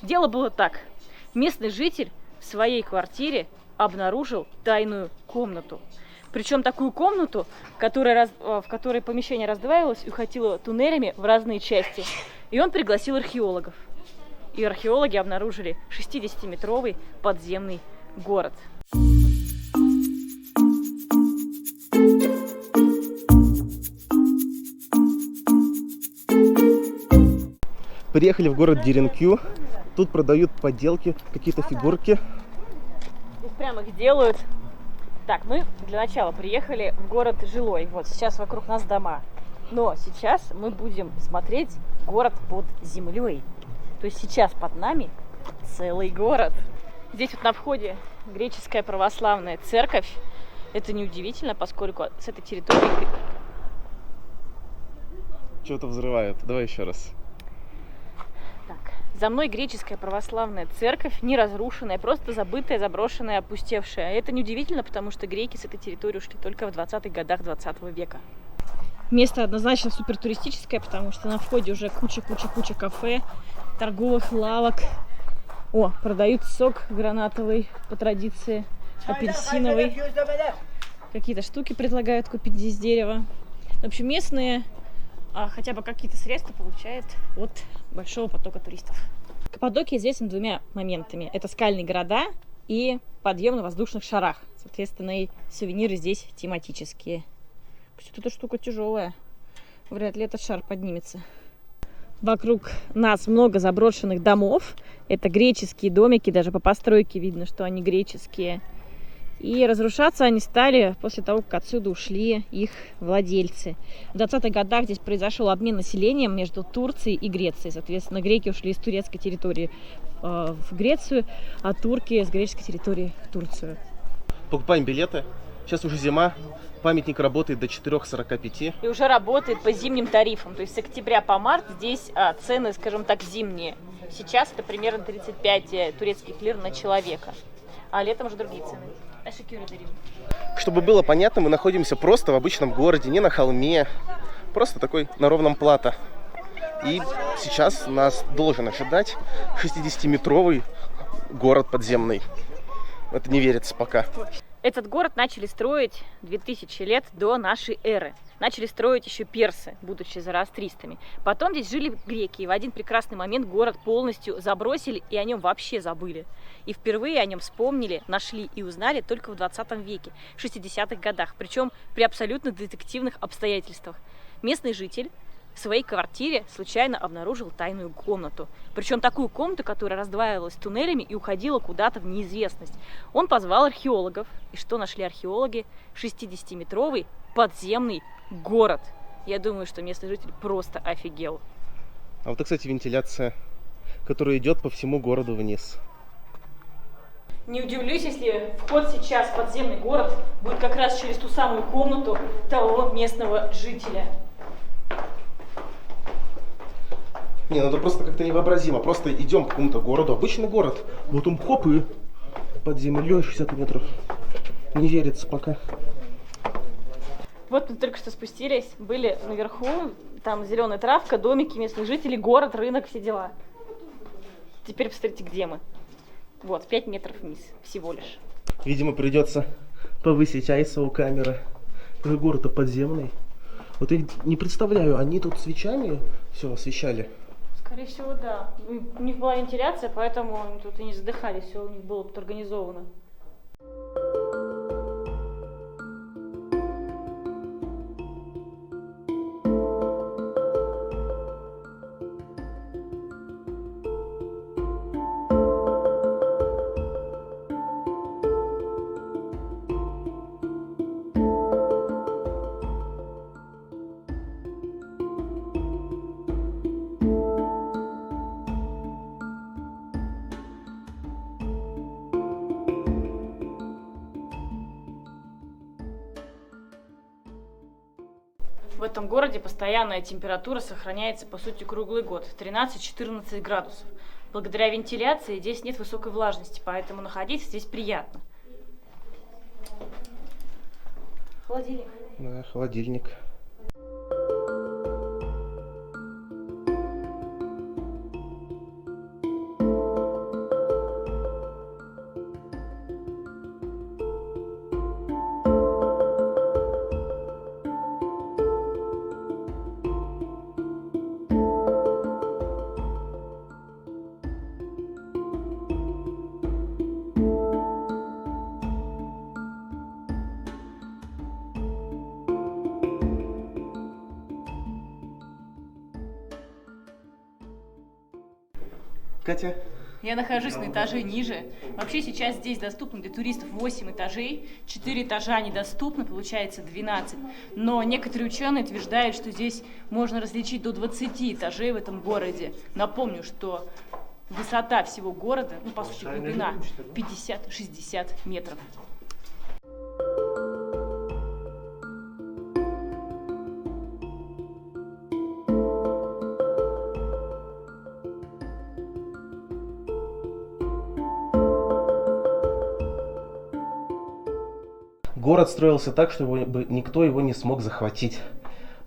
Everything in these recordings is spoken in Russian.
Дело было так. Местный житель в своей квартире обнаружил тайную комнату. Причем такую комнату, в которой помещение раздваивалось и уходило туннелями в разные части. И он пригласил археологов. И археологи обнаружили 60-метровый подземный город. Приехали в город Деренкю. Тут продают поделки, какие-то фигурки. Здесь прямо их делают. Так, мы для начала приехали в город жилой. Вот сейчас вокруг нас дома. Но сейчас мы будем смотреть город под землей. То есть сейчас под нами целый город. Здесь вот на входе греческая православная церковь. Это неудивительно, поскольку с этой территории... Что-то взрывают. Давай еще раз. Так, за мной греческая православная церковь, не разрушенная, просто забытая, заброшенная, опустевшая. Это неудивительно, потому что греки с этой территории ушли только в 20-х годах 20 века. Место однозначно супертуристическое, потому что на входе уже куча кафе, торговых лавок. О, продают сок гранатовый по традиции, апельсиновый. Какие-то штуки предлагают купить здесь дерево. В общем, местные хотя бы какие-то средства получают от большого потока туристов. Каппадокия известна двумя моментами. Это скальные города и подъем на воздушных шарах. Соответственно, и сувениры здесь тематические. Кстати, эта штука тяжелая. Вряд ли этот шар поднимется. Вокруг нас много заброшенных домов. Это греческие домики, даже по постройке видно, что они греческие. И разрушаться они стали после того, как отсюда ушли их владельцы. В 20-х годах здесь произошел обмен населением между Турцией и Грецией. Соответственно, греки ушли с турецкой территории в Грецию, а турки с греческой территории в Турцию. Покупаем билеты. Сейчас уже зима. Памятник работает до 4:45. И уже работает по зимним тарифам. То есть с октября по март здесь цены, скажем так, зимние. Сейчас это примерно 35 турецких лир на человека. А летом уже другие цены. Чтобы было понятно, мы находимся просто в обычном городе, не на холме. Просто такой на ровном плато. И сейчас нас должен ожидать 60-метровый город подземный. Это не верится пока. Этот город начали строить 2000 лет до нашей эры. Начали строить еще персы, будучи зороастристами. Потом здесь жили греки. И в один прекрасный момент город полностью забросили и о нем вообще забыли. И впервые о нем вспомнили, нашли и узнали только в 20 веке, в 60-х годах. Причем при абсолютно детективных обстоятельствах. Местный житель в своей квартире случайно обнаружил тайную комнату. Причем такую комнату, которая раздваивалась туннелями и уходила куда-то в неизвестность. Он позвал археологов. И что нашли археологи? 60-метровый подземный город. Я думаю, что местный житель просто офигел. А вот, кстати, вентиляция, которая идет по всему городу вниз. Не удивлюсь, если вход сейчас в подземный город будет как раз через ту самую комнату того местного жителя. Не, ну это просто как-то невообразимо. Просто идем по какому-то городу, обычный город. Вот он хоп и под землей 60 метров. Не верится пока. Вот мы только что спустились, были наверху, там зеленая травка, домики местных жителей, город, рынок, все дела. Теперь посмотрите, где мы. Вот, 5 метров вниз всего лишь. Видимо, придется повысить ISO у камеры. Город-то подземный. Вот я не представляю, они тут свечами все освещали? Скорее всего, да. У них была вентиляция, поэтому они тут и не задыхались, все у них было тут организовано. В этом городе постоянная температура сохраняется, по сути, круглый год, 13-14 градусов. Благодаря вентиляции здесь нет высокой влажности, поэтому находиться здесь приятно. Холодильник. Да, холодильник. Катя? Я нахожусь на этаже ниже. Вообще сейчас здесь доступно для туристов 8 этажей, 4 этажа недоступны, получается 12. Но некоторые ученые утверждают, что здесь можно различить до 20 этажей в этом городе. Напомню, что высота всего города, ну по сути глубина, 50-60 метров. Город строился так, чтобы никто его не смог захватить.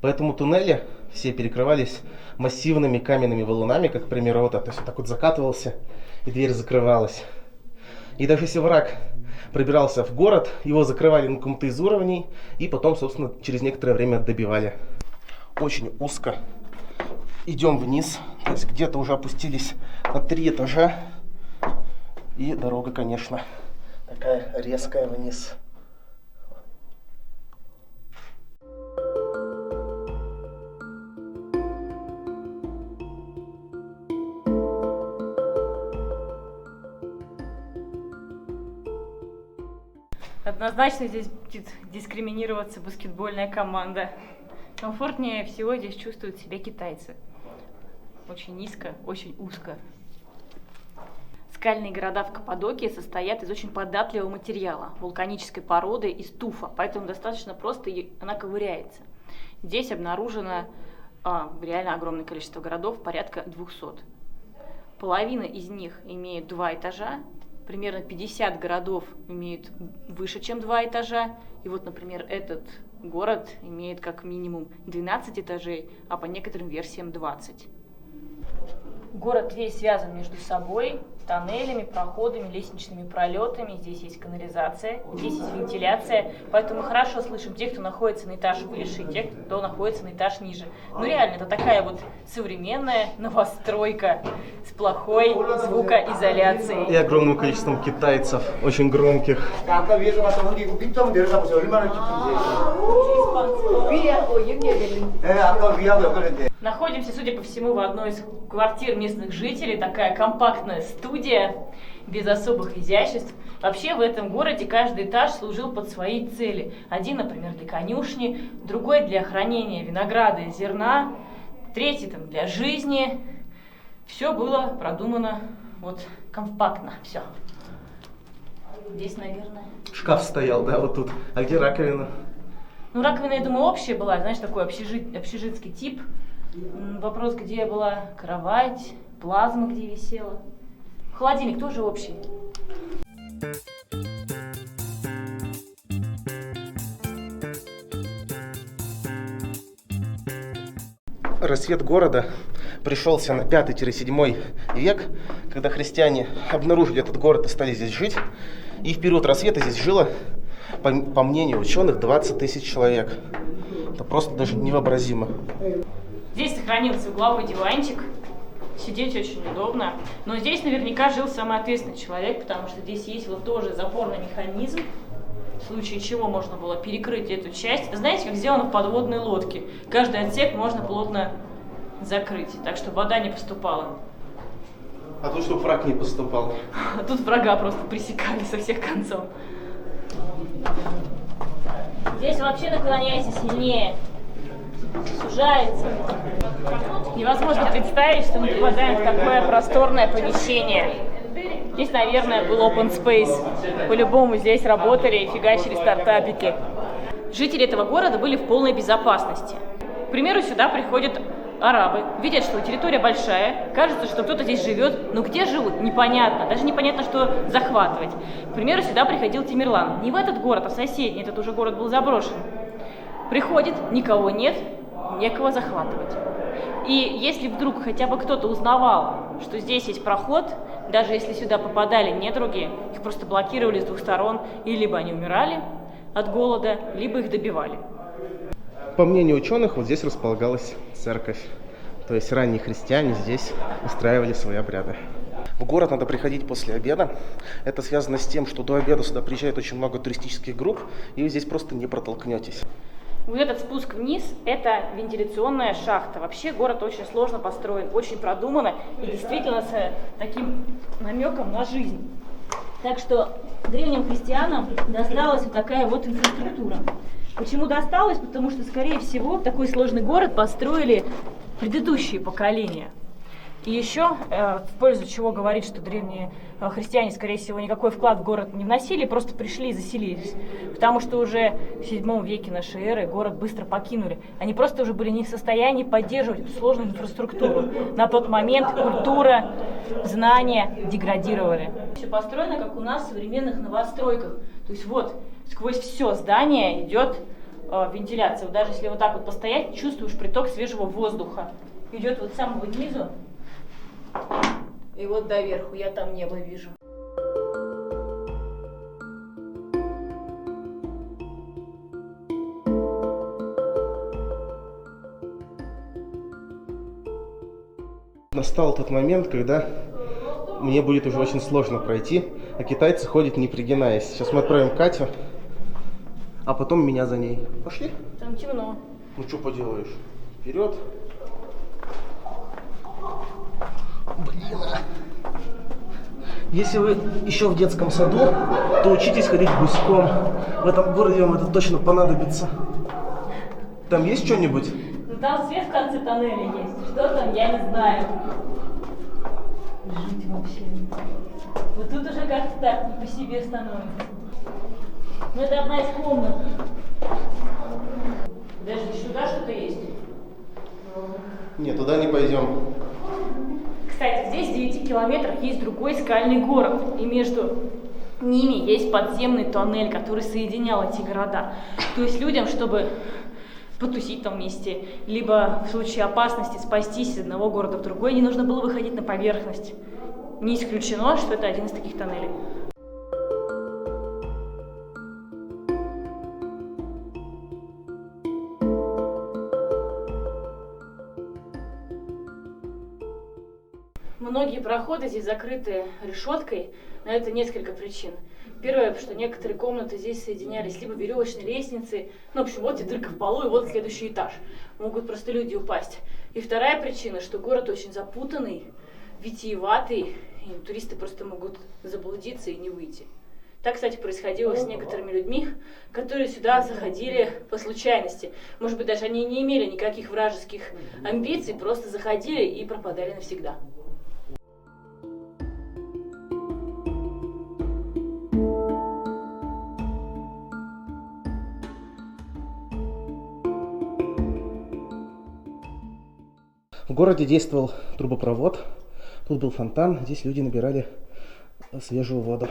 Поэтому туннели все перекрывались массивными каменными валунами, как, к примеру, вот это. То есть вот так вот закатывался, и дверь закрывалась. И даже если враг пробирался в город, его закрывали на каком-то из уровней, и потом, собственно, через некоторое время добивали. Очень узко. Идем вниз. То есть где-то уже опустились на 3 этажа. И дорога, конечно, такая резкая вниз. Однозначно здесь будет дискриминироваться баскетбольная команда. Комфортнее всего здесь чувствуют себя китайцы. Очень низко, очень узко. Скальные города в Каппадокии состоят из очень податливого материала, вулканической породы из туфа, поэтому достаточно просто она ковыряется. Здесь обнаружено реально огромное количество городов, порядка 200. Половина из них имеет 2 этажа, примерно 50 городов имеют выше, чем 2 этажа. И вот, например, этот город имеет как минимум 12 этажей, а по некоторым версиям 20. Город весь связан между собой тоннелями, проходами, лестничными пролетами. Здесь есть канализация, здесь есть вентиляция. Поэтому мы хорошо слышим тех, кто находится на этаж выше, и тех, кто находится на этаж ниже. Ну реально, это такая вот современная новостройка с плохой звукоизоляцией. И огромным количеством китайцев, очень громких. Находимся, судя по всему, в одной из квартир местных жителей. Такая компактная студия, без особых изяществ. Вообще в этом городе каждый этаж служил под свои цели. Один, например, для конюшни, другой для хранения винограда и зерна, третий там для жизни. Все было продумано вот компактно, все. Здесь, наверное... Шкаф стоял, да, вот тут. А где раковина? Ну, раковина, я думаю, общая была, знаешь, такой общежитский тип. Вопрос, где была кровать, плазма, где висела. Холодильник тоже общий. Рассвет города пришелся на 5-7 век, когда христиане обнаружили этот город и стали здесь жить. И в период рассвета здесь жило, по мнению ученых, 20 тысяч человек. Это просто даже невообразимо. Здесь сохранился угловой диванчик. Сидеть очень удобно. Но здесь наверняка жил самый ответственный человек, потому что здесь есть вот тоже запорный механизм, в случае чего можно было перекрыть эту часть. Это, знаете, как сделано в подводной лодке. Каждый отсек можно плотно закрыть, так что вода не поступала. А тут, чтобы враг не поступал. А тут врага просто пресекали со всех концов. Здесь вообще наклоняйся сильнее. Сужается. Невозможно представить, что мы попадаем в такое просторное помещение. Здесь, наверное, был open space. По-любому здесь работали и фигачили стартапики. Жители этого города были в полной безопасности. К примеру, сюда приходят арабы, видят, что территория большая, кажется, что кто-то здесь живет, но где живут, непонятно, даже непонятно, что захватывать. К примеру, сюда приходил Тимирлан. Не в этот город, а в соседний, этот уже город был заброшен. Приходит, никого нет, некого захватывать. И если вдруг хотя бы кто-то узнавал, что здесь есть проход, даже если сюда попадали недруги, их просто блокировали с двух сторон, и либо они умирали от голода, либо их добивали. По мнению ученых, вот здесь располагалась церковь. То есть ранние христиане здесь устраивали свои обряды. В город надо приходить после обеда. Это связано с тем, что до обеда сюда приезжает очень много туристических групп, и вы здесь просто не протолкнетесь. Вот этот спуск вниз – это вентиляционная шахта. Вообще город очень сложно построен, очень продуманно и действительно с таким намеком на жизнь. Так что древним христианам досталась вот такая вот инфраструктура. Почему досталось? Потому что, скорее всего, такой сложный город построили предыдущие поколения. И еще, в пользу чего говорит, что древние христиане, скорее всего, никакой вклад в город не вносили, просто пришли и заселились. Потому что уже в 7 веке нашей эры город быстро покинули. Они просто уже были не в состоянии поддерживать эту сложную инфраструктуру. На тот момент культура, знания деградировали. Все построено, как у нас в современных новостройках. То есть вот, сквозь все здание идет вентиляция. Вот даже если вот так вот постоять, чувствуешь приток свежего воздуха. Идет вот с самого низу. И вот доверху, я там небо вижу. Настал тот момент, когда мне будет уже очень сложно пройти, а китайцы ходят не пригинаясь. Сейчас мы отправим Катю, а потом меня за ней. Пошли? Там темно. Ну что поделаешь? Вперед! Блин. Если вы еще в детском саду, то учитесь ходить гуськом. В этом городе вам это точно понадобится. Там есть что-нибудь? Ну там свет в конце тоннеля есть. Что там, я не знаю. Жуть вообще. Вот тут уже как-то так не по себе становится. Ну это одна из комнат. Подожди, сюда что-то есть? Нет, туда не пойдем. Кстати, здесь в 9 километрах есть другой скальный город, и между ними есть подземный тоннель, который соединял эти города. То есть людям, чтобы потусить там вместе, либо в случае опасности спастись из одного города в другой, не нужно было выходить на поверхность. Не исключено, что это один из таких тоннелей. Многие проходы здесь закрыты решеткой, на это несколько причин. Первое, что некоторые комнаты здесь соединялись либо веревочной лестницей, ну, в общем, вот и дырка в полу, и вот следующий этаж. Могут просто люди упасть. И вторая причина, что город очень запутанный, витиеватый, и туристы просто могут заблудиться и не выйти. Так, кстати, происходило с некоторыми людьми, которые сюда заходили по случайности. Может быть, даже они не имели никаких вражеских амбиций, просто заходили и пропадали навсегда. В городе действовал трубопровод, тут был фонтан, здесь люди набирали свежую воду.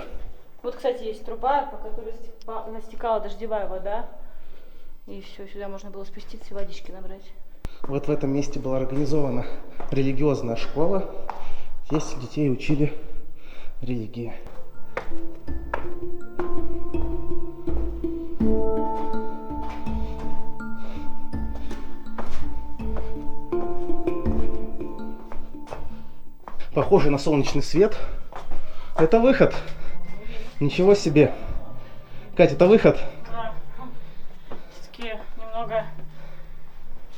Вот, кстати, есть труба, по которой стекала дождевая вода, и все, сюда можно было спуститься и водички набрать. Вот в этом месте была организована религиозная школа, здесь детей учили религии. Похоже на солнечный свет. Это выход. Ничего себе. Катя, это выход. Да. Все-таки немного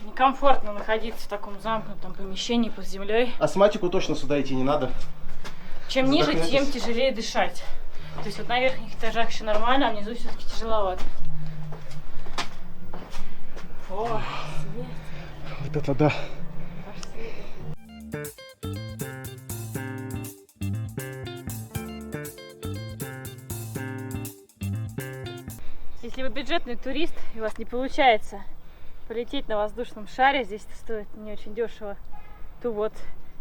некомфортно находиться в таком замкнутом помещении под землей. Астматику точно сюда идти не надо. Чем ниже, тем тяжелее дышать. То есть вот на верхних этажах еще нормально, а внизу все-таки тяжеловато. О, свет. Вот это да. Если вы бюджетный турист и у вас не получается полететь на воздушном шаре, здесь это стоит не очень дешево, то вот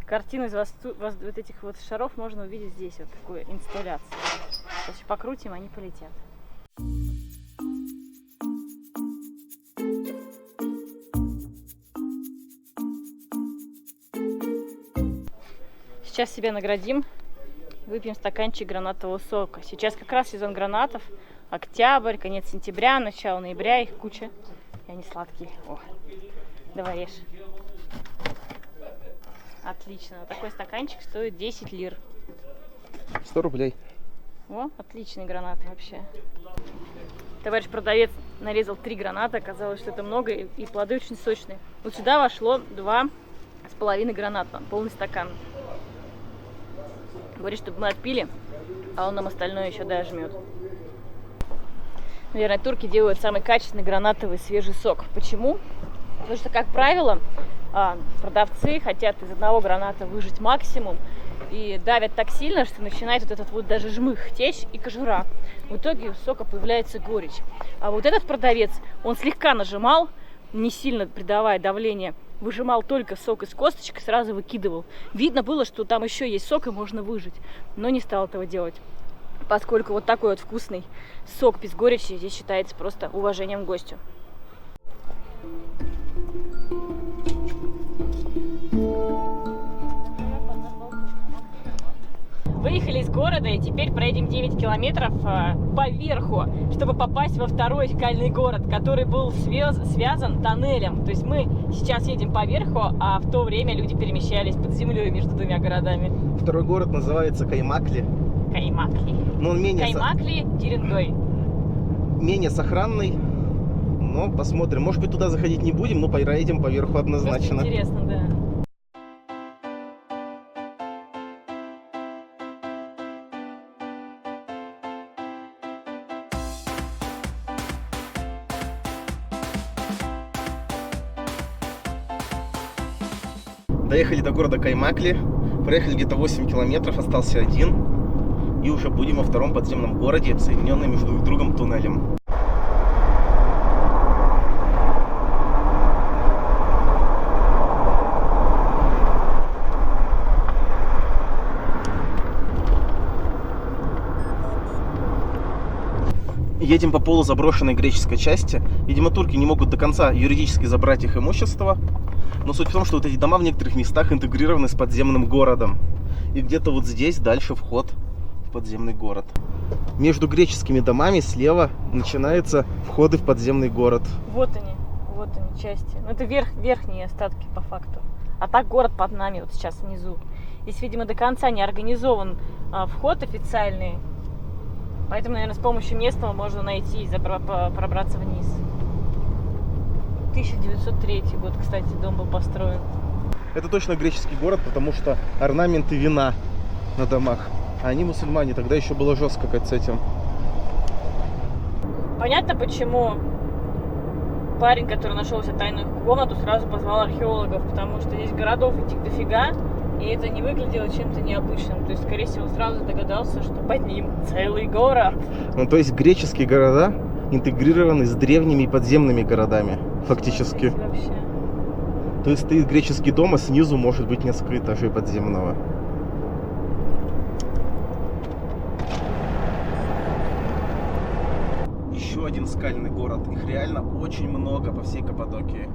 картину из вот этих вот шаров можно увидеть здесь, вот такую инсталляцию. Сейчас покрутим, они полетят. Сейчас себя наградим, выпьем стаканчик гранатового сока. Сейчас как раз сезон гранатов. Октябрь, конец сентября, начало ноября, их куча. И они сладкие. О, давай режь. Отлично. Вот такой стаканчик стоит 10 лир. 100 рублей. О, отличные гранаты вообще. Товарищ продавец нарезал 3 граната, оказалось, что это много, и плоды очень сочные. Вот сюда вошло 2,5 граната, полный стакан. Говорит, чтобы мы отпили, а он нам остальное еще дожмет. Наверное, турки делают самый качественный гранатовый свежий сок. Почему? Потому что, как правило, продавцы хотят из одного граната выжать максимум и давят так сильно, что начинает вот этот вот даже жмых течь и кожура. В итоге у сока появляется горечь. А вот этот продавец, он слегка нажимал, не сильно придавая давление, выжимал только сок из косточек и сразу выкидывал. Видно было, что там еще есть сок и можно выжать, но не стал этого делать. Поскольку вот такой вот вкусный сок без горечи здесь считается просто уважением к гостю. Выехали из города и теперь проедем 9 километров по верху, чтобы попасть во второй скальный город, который был связан тоннелем. То есть мы сейчас едем по верху, а в то время люди перемещались под землей между двумя городами. Второй город называется Каймакли. Каймакли. Но он менее... Каймакли, Дирингой. Менее сохранный. Но посмотрим. Может быть, туда заходить не будем, но проедем по верху однозначно. Просто интересно, да. Доехали до города Каймакли, проехали где-то 8 километров, остался один. И уже будем во втором подземном городе, соединенном между друг другом туннелем. Едем по полузаброшенной греческой части. Видимо, турки не могут до конца юридически забрать их имущество. Но суть в том, что вот эти дома в некоторых местах интегрированы с подземным городом. И где-то вот здесь дальше вход в подземный город. Между греческими домами слева начинаются входы в подземный город. Вот они части. Ну, это верхние остатки по факту. А так город под нами, вот сейчас внизу. Здесь, видимо, до конца не организован вход официальный. Поэтому, наверное, с помощью местного можно найти и пробраться вниз. 1903 год, кстати, дом был построен. Это точно греческий город, потому что орнаменты вина на домах. А они мусульмане, тогда еще было жестко как с этим. Понятно, почему парень, который нашел себе тайную комнату, сразу позвал археологов, потому что здесь городов этих дофига, и это не выглядело чем-то необычным. То есть, скорее всего, сразу догадался, что под ним целый город. Ну, то есть греческие города интегрированы с древними подземными городами, фактически. Вообще. То есть стоит греческий дом, а снизу может быть несколько этажей подземного. Еще один скальный город. Их реально очень много по всей Каппадокии.